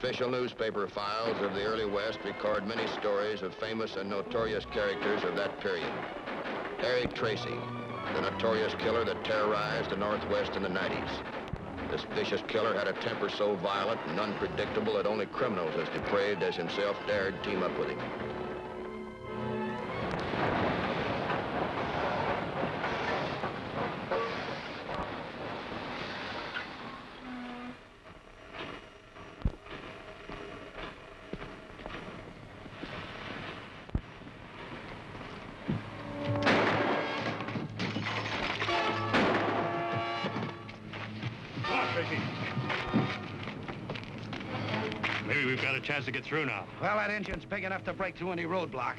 Official newspaper files of the early West record many stories of famous and notorious characters of that period. Harry Tracy, the notorious killer that terrorized the Northwest in the 90s. This vicious killer had a temper so violent and unpredictable that only criminals as depraved as himself dared team up with him. Maybe we've got a chance to get through now. Well, that engine's big enough to break through any roadblock.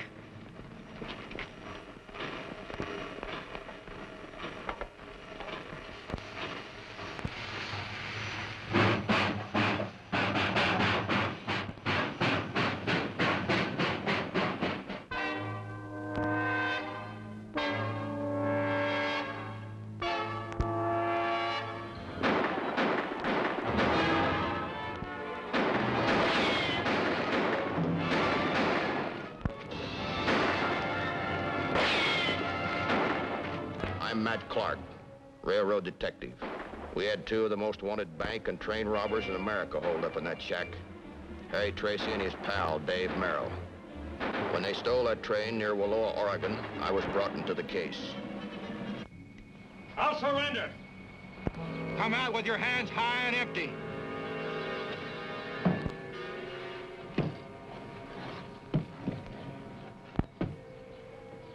I'm Matt Clark, railroad detective. We had two of the most wanted bank and train robbers in America holed up in that shack. Harry Tracy and his pal, Dave Merrill. When they stole that train near Wallowa, Oregon, I was brought into the case. I'll surrender. Come out with your hands high and empty.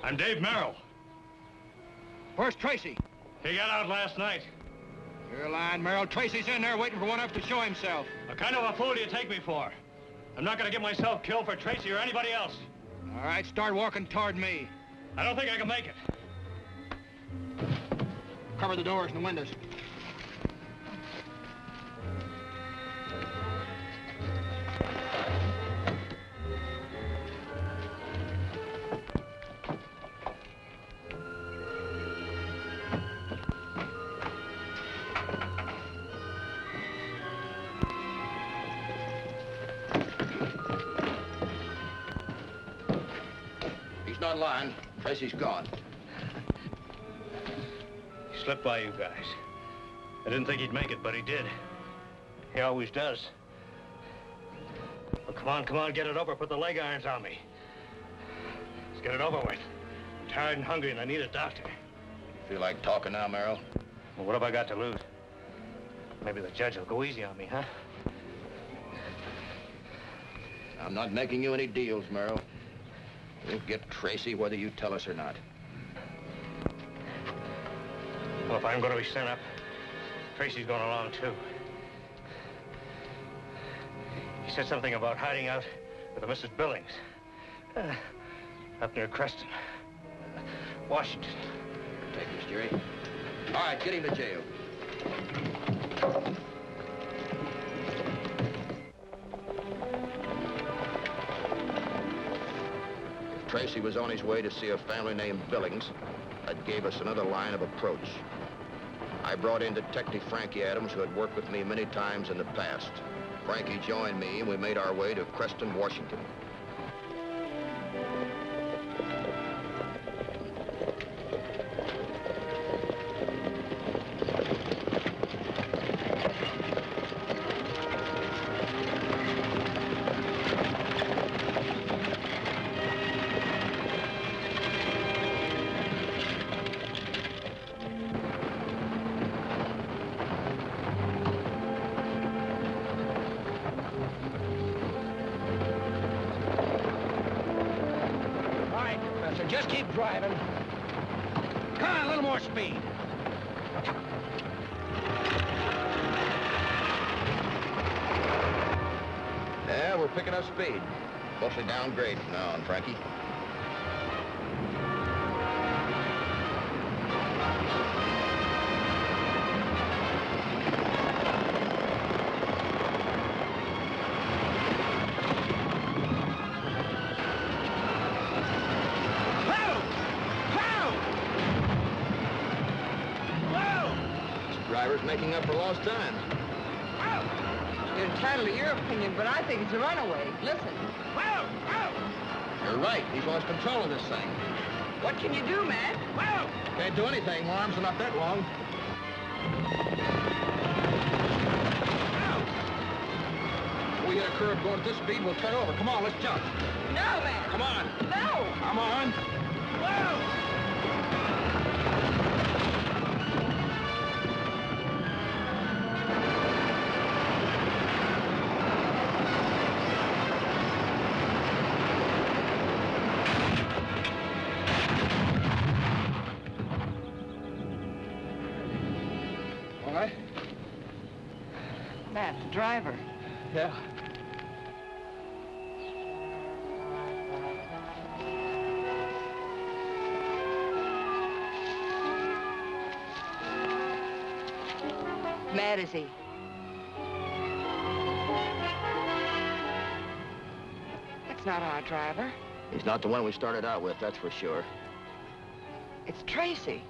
I'm Dave Merrill. Where's Tracy? He got out last night. You're lying, Merrill. Tracy's in there waiting for one of us to show himself. What kind of a fool do you take me for? I'm not gonna get myself killed for Tracy or anybody else. All right, start walking toward me. I don't think I can make it. Cover the doors and the windows. He's not lying. Tracy's gone. He slipped by you guys. I didn't think he'd make it, but he did. He always does. Well, come on, get it over. Put the leg irons on me. Let's get it over with. I'm tired and hungry, and I need a doctor. Feel like talking now, Merrill? Well, what have I got to lose? Maybe the judge will go easy on me, huh? I'm not making you any deals, Merrill. We'll get Tracy whether you tell us or not. Well, if I'm going to be sent up, Tracy's going along, too. He said something about hiding out with a Mrs. Billings. Up near Creston, Washington. Take this, Jerry. All right, get him to jail. If Tracy was on his way to see a family named Billings, that gave us another line of approach. I brought in Detective Frankie Adams, who had worked with me many times in the past. Frankie joined me, and we made our way to Creston, Washington. Just keep driving. Come on, a little more speed. Yeah, we're picking up speed. Mostly downgrade from now on, Frankie. Driver's making up for lost time. Whoa! entitled to your opinion, but I think it's a runaway. Listen. Well, You're right. He's lost control of this thing. What can you do, Matt? well. Can't do anything. My arms are not that long. If we hit a curve going at this speed, we'll turn over. Come on, let's jump. No, Matt. Come on. No. Come on. All right? Matt, the driver. Yeah. Mad is he? That's not our driver. He's not the one we started out with, that's for sure. It's Tracy.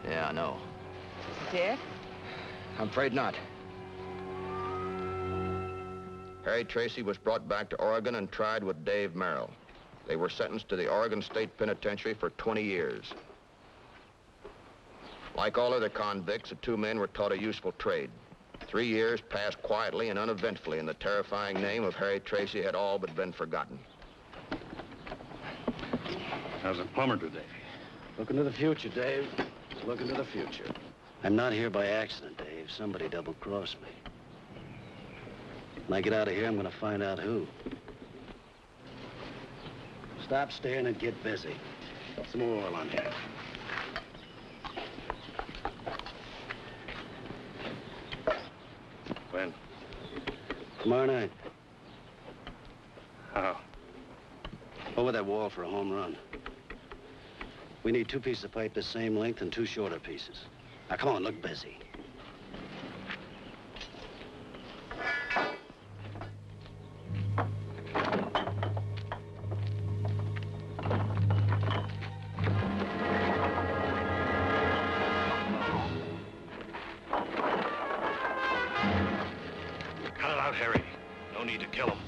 Yeah, I know. Is he dead? I'm afraid not. Harry Tracy was brought back to Oregon and tried with Dave Merrill. They were sentenced to the Oregon State Penitentiary for 20 years. Like all other convicts, the two men were taught a useful trade. 3 years passed quietly and uneventfully, and the terrifying name of Harry Tracy had all but been forgotten. How's a plumber today? Looking to the future, Dave. Looking to the future. I'm not here by accident, Dave. Somebody double-crossed me. When I get out of here, I'm gonna find out who. Stop staring and get busy. Some more oil on here. When? Tomorrow night. How? Over that wall for a home run. We need 2 pieces of pipe the same length and 2 shorter pieces. Now, come on, look busy. Cut it out, Harry. No need to kill him.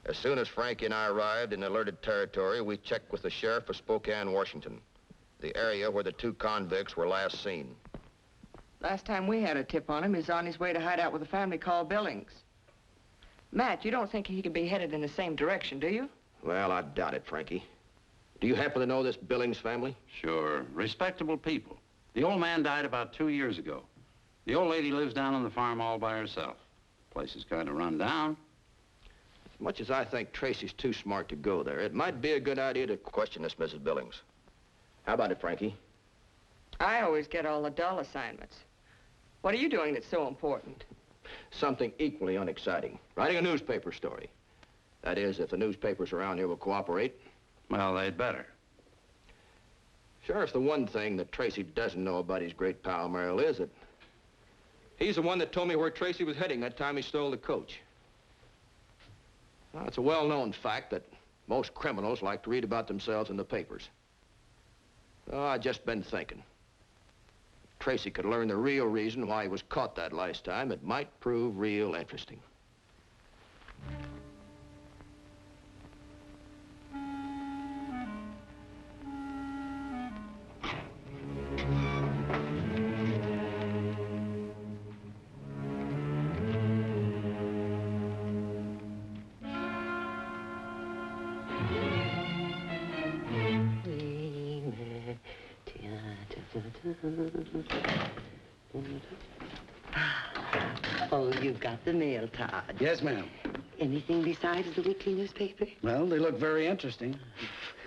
As soon as Frankie and I arrived in alerted territory, we checked with the sheriff of Spokane, Washington, the area where the 2 convicts were last seen. Last time we had a tip on him, he was on his way to hide out with a family called Billings. Matt, you don't think he could be headed in the same direction, do you? Well, I doubt it, Frankie. Do you happen to know this Billings family? Sure. Respectable people. The old man died about 2 years ago. The old lady lives down on the farm all by herself. Place is kind of run down. As much as I think Tracy's too smart to go there, it might be a good idea to question this Mrs. Billings. How about it, Frankie? I always get all the dull assignments. What are you doing that's so important? Something equally unexciting. Writing a newspaper story. That is, if the newspapers around here will cooperate. Well, they'd better. Sheriff, the one thing that Tracy doesn't know about his great pal Merrill is that he's the one that told me where Tracy was heading that time he stole the coach. Well, it's a well-known fact that most criminals like to read about themselves in the papers. Oh, I've just been thinking. Tracy could learn the real reason why he was caught that last time, it might prove real interesting. Oh, you've got the mail, Todd. Yes, ma'am. Anything besides the weekly newspaper? Well, they look very interesting.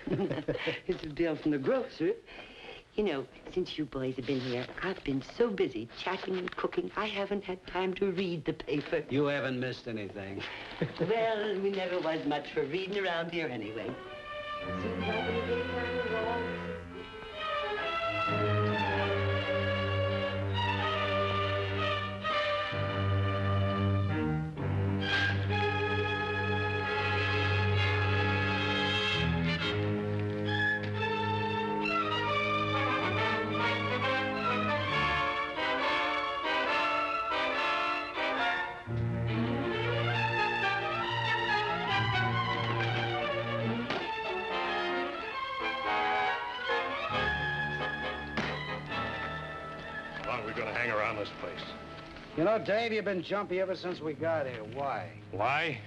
It's a bill from the grocer. You know, since you boys have been here, I've been so busy chatting and cooking, I haven't had time to read the paper. You haven't missed anything. Well, we never was much for reading around here anyway. Seems like a good time to go. How long are we going to hang around this place? You know, Dave, you've been jumpy ever since we got here. Why? Why?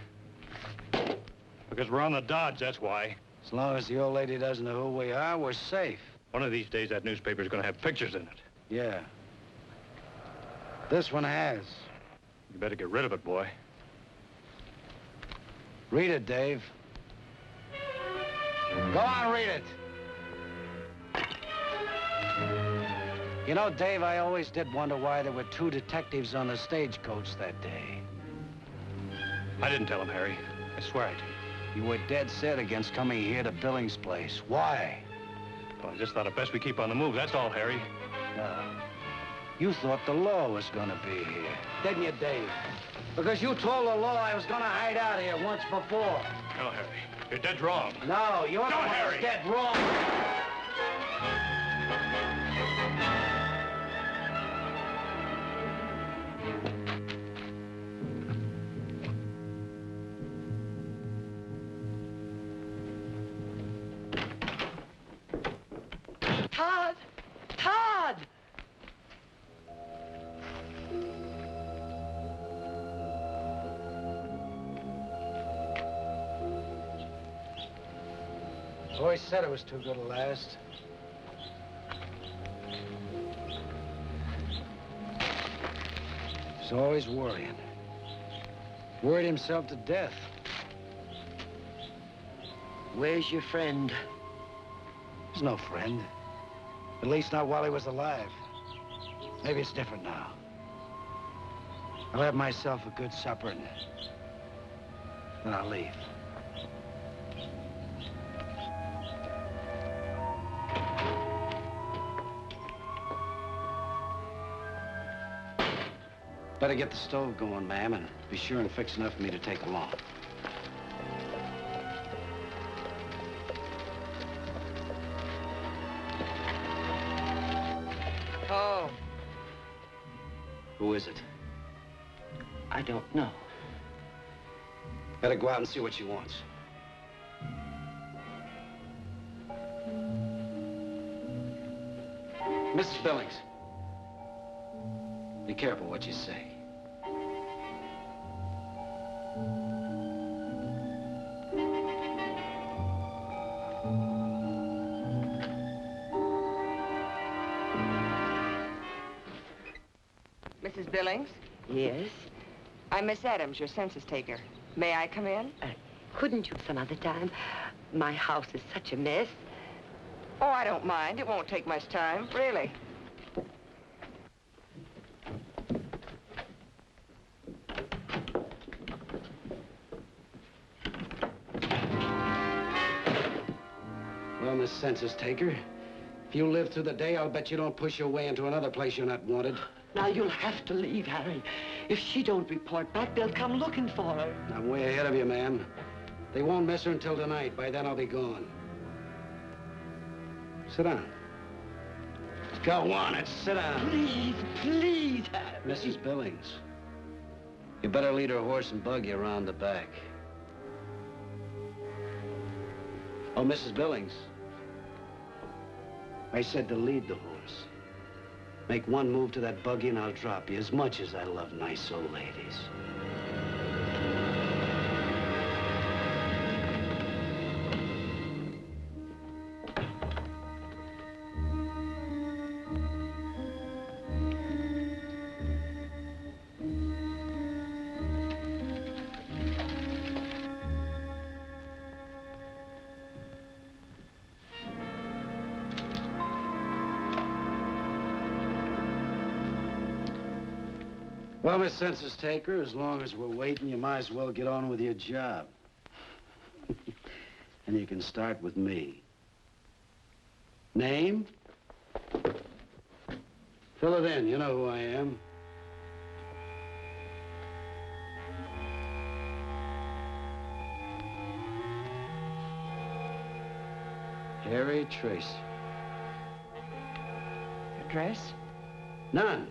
Because we're on the dodge, that's why. As long as the old lady doesn't know who we are, we're safe. One of these days, that newspaper's going to have pictures in it. Yeah. This one has. You better get rid of it, boy. Read it, Dave. Go on, read it. You know, Dave, I always did wonder why there were 2 detectives on the stagecoach that day. I didn't tell him, Harry. I swear I did. You were dead set against coming here to Billings' place. Why? Well, I just thought it best we keep on the move, that's all, Harry. You thought the law was gonna be here, didn't you, Dave? Because you told the law I was gonna hide out here once before. No, Harry. You're dead wrong. No, you're the Don't, one Harry. who's dead wrong. Todd! Todd! Boys said it was too good to last. He's always worrying. Worried himself to death. Where's your friend? He's no friend. At least not while he was alive. Maybe it's different now. I'll have myself a good supper and then I'll leave. Better get the stove going, ma'am, and be sure and fix enough for me to take along. Oh, Who is it? I don't know. Better go out and see what she wants. Mrs. Billings. Be careful what you say. Mrs. Billings? Yes? I'm Miss Adams, your census taker. May I come in? Couldn't you some other time? My house is such a mess. Oh, I don't mind. It won't take much time, really. Well, Miss Census Taker, if you live through the day, I'll bet you don't push your way into another place you're not wanted. Now, you'll have to leave, Harry. If she don't report back, they'll come looking for her. I'm way ahead of you, ma'am. They won't miss her until tonight. By then, I'll be gone. Sit down. Go on and sit down. Please, please, Harry. Mrs. Billings, you better lead her horse and buggy around the back. Oh, Mrs. Billings. I said to lead the horse. Make one move to that buggy and I'll drop you, as much as I love nice old ladies. Well, Miss Census Taker, as long as we're waiting, you might as well get on with your job. And you can start with me. Name? Fill it in, you know who I am. Harry Tracy. Address? None.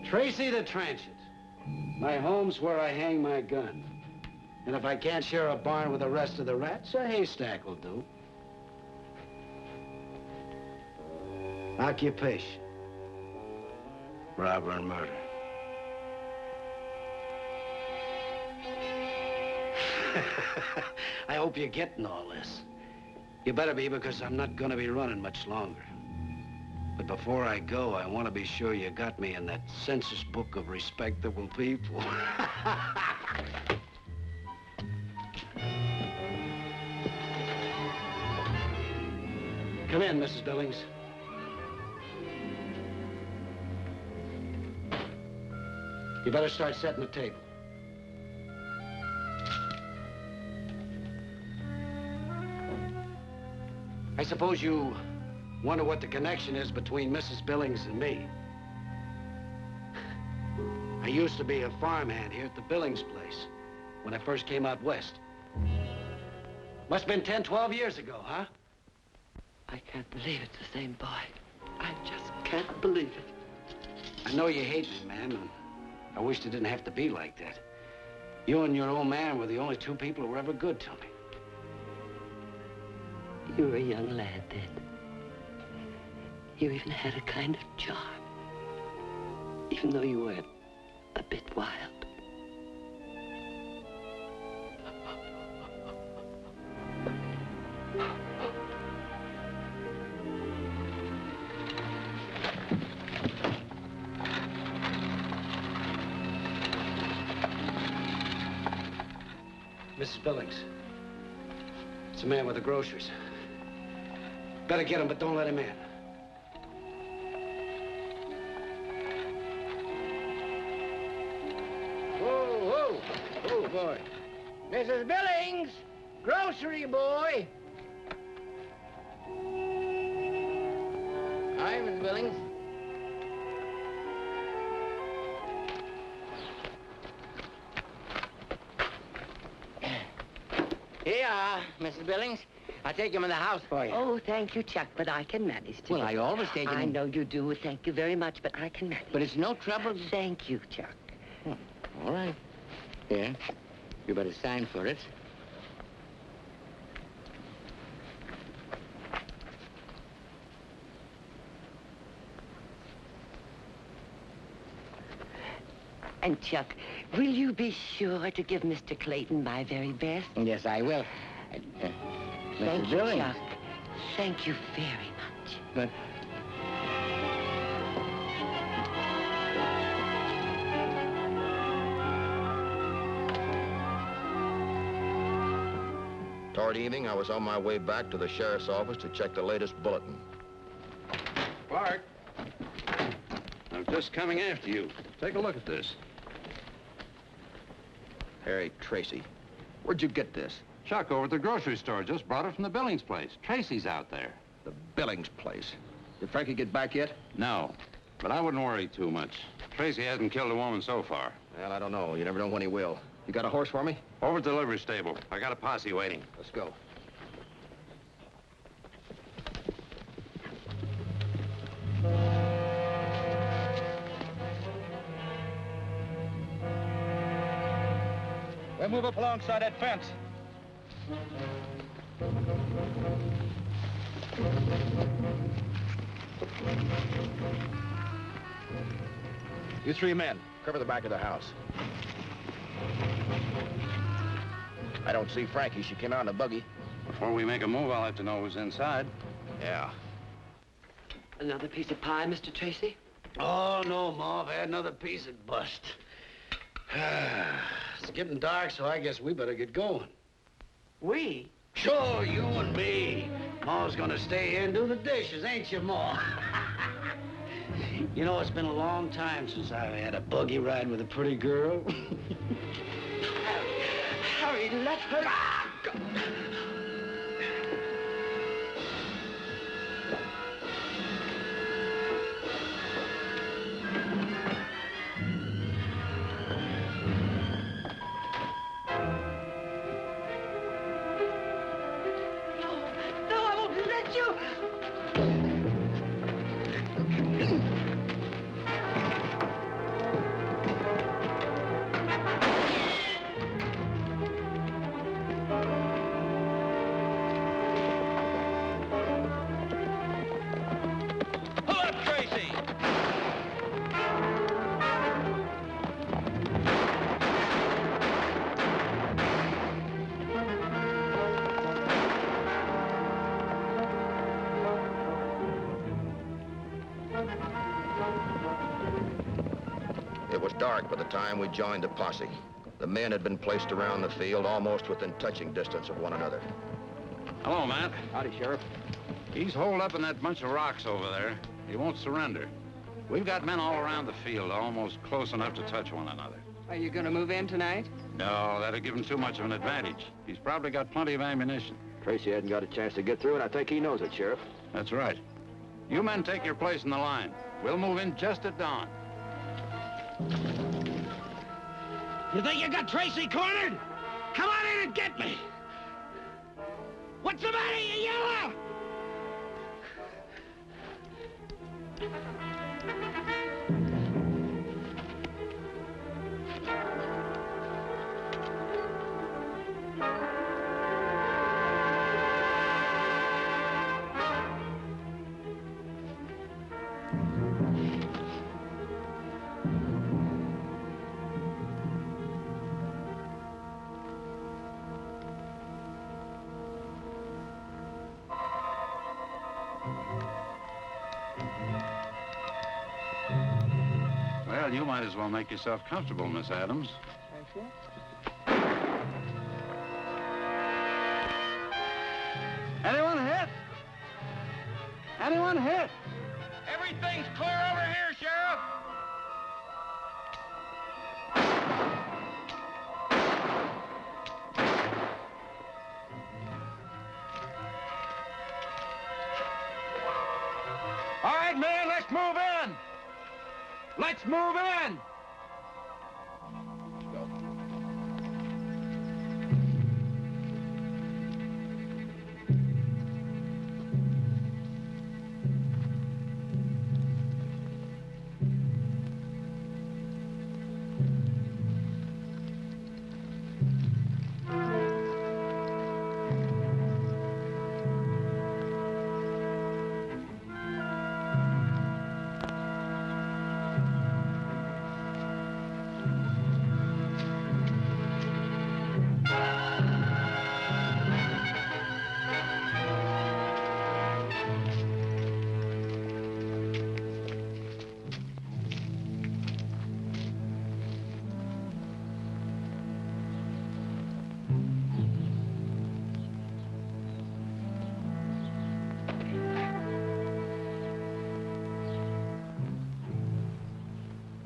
Tracy the Transit. My home's where I hang my gun. And if I can't share a barn with the rest of the rats, a haystack will do. Occupation. Robber and murder. I hope you're getting all this. You better be, because I'm not gonna be running much longer. But before I go, I want to be sure you got me in that census book of respectable people. Come in, Mrs. Billings. You better start setting the table. I suppose you wonder what the connection is between Mrs. Billings and me. I used to be a farmhand here at the Billings place when I first came out west. Must have been 10, 12 years ago, huh? I can't believe it's the same boy. I just can't believe it. I know you hate me, ma'am, and I wished it didn't have to be like that. You and your old man were the only two people who were ever good to me. You were a young lad then. You even had a kind of charm, even though you were a bit wild. Mrs. Billings, it's a man with the groceries. Better get him, but don't let him in. Oh, boy. Mrs. Billings, grocery boy. Hi, Miss Billings. Here, Mrs. Billings. I'll take him in the house for you. Oh, thank you, Chuck, but I can manage to. Well, I always take him. I know you do. Thank you very much, but I can manage. But it's no trouble. Thank you, Chuck. All right. Here. You better sign for it. And, Chuck, will you be sure to give Mr. Clayton my very best? Yes, I will. Thank Mrs. you, Billings. Chuck. Thank you very much. But Toward evening, I was on my way back to the sheriff's office to check the latest bulletin. Clark, I'm just coming after you. Take a look at this. Harry Tracy. Where'd you get this? Chuck over at the grocery store just brought it from the Billings place. Tracy's out there. The Billings place. Did Frankie get back yet? No, but I wouldn't worry too much. Tracy hasn't killed a woman so far. Well, I don't know. You never know when he will. You got a horse for me? Over at the livery stable. I got a posse waiting. Let's go. We'll move up alongside that fence. You three men, cover the back of the house. I don't see Frankie. She came out in a buggy. Before we make a move, I'll have to know who's inside. Yeah. Another piece of pie, Mr. Tracy? Oh, no, Ma. If I had another piece, it'd bust. It's getting dark, so I guess we better get going. We? Sure, you and me. Ma's gonna stay here and do the dishes, ain't you, Ma? You know, it's been a long time since I've had a buggy ride with a pretty girl. Harry, let her... No, I won't let you! Pull up, Tracy! It was dark by the time we joined the posse. The men had been placed around the field, almost within touching distance of one another. Hello, Matt. Howdy, Sheriff. He's holed up in that bunch of rocks over there. He won't surrender. We've got men all around the field, almost close enough to touch one another. Are you gonna move in tonight? No, that'd give him too much of an advantage. He's probably got plenty of ammunition. Tracy hadn't got a chance to get through, and I think he knows it, Sheriff. That's right. You men take your place in the line. We'll move in just at dawn. You think you got Tracy cornered? Come on in and get me! What's the matter, you yellow? Well, you might as well make yourself comfortable, Miss Adams. Thank you. Anyone hit? Anyone hit? Everything's clear over here, Sheriff. All right, man, let's move in. Let's move in.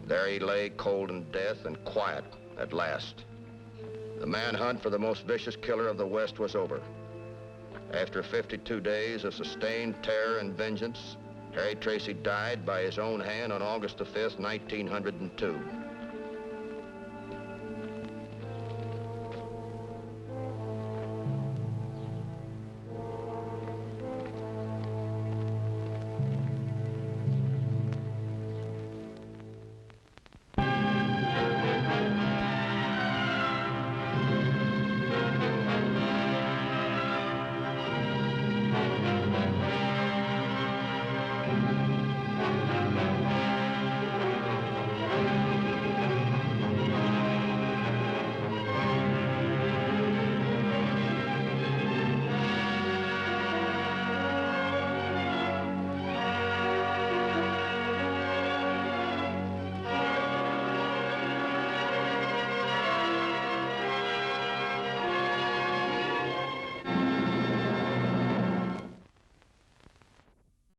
There he lay, cold in death and quiet at last. The manhunt for the most vicious killer of the West was over. After 52 days of sustained terror and vengeance, Harry Tracy died by his own hand on August the 5th, 1902.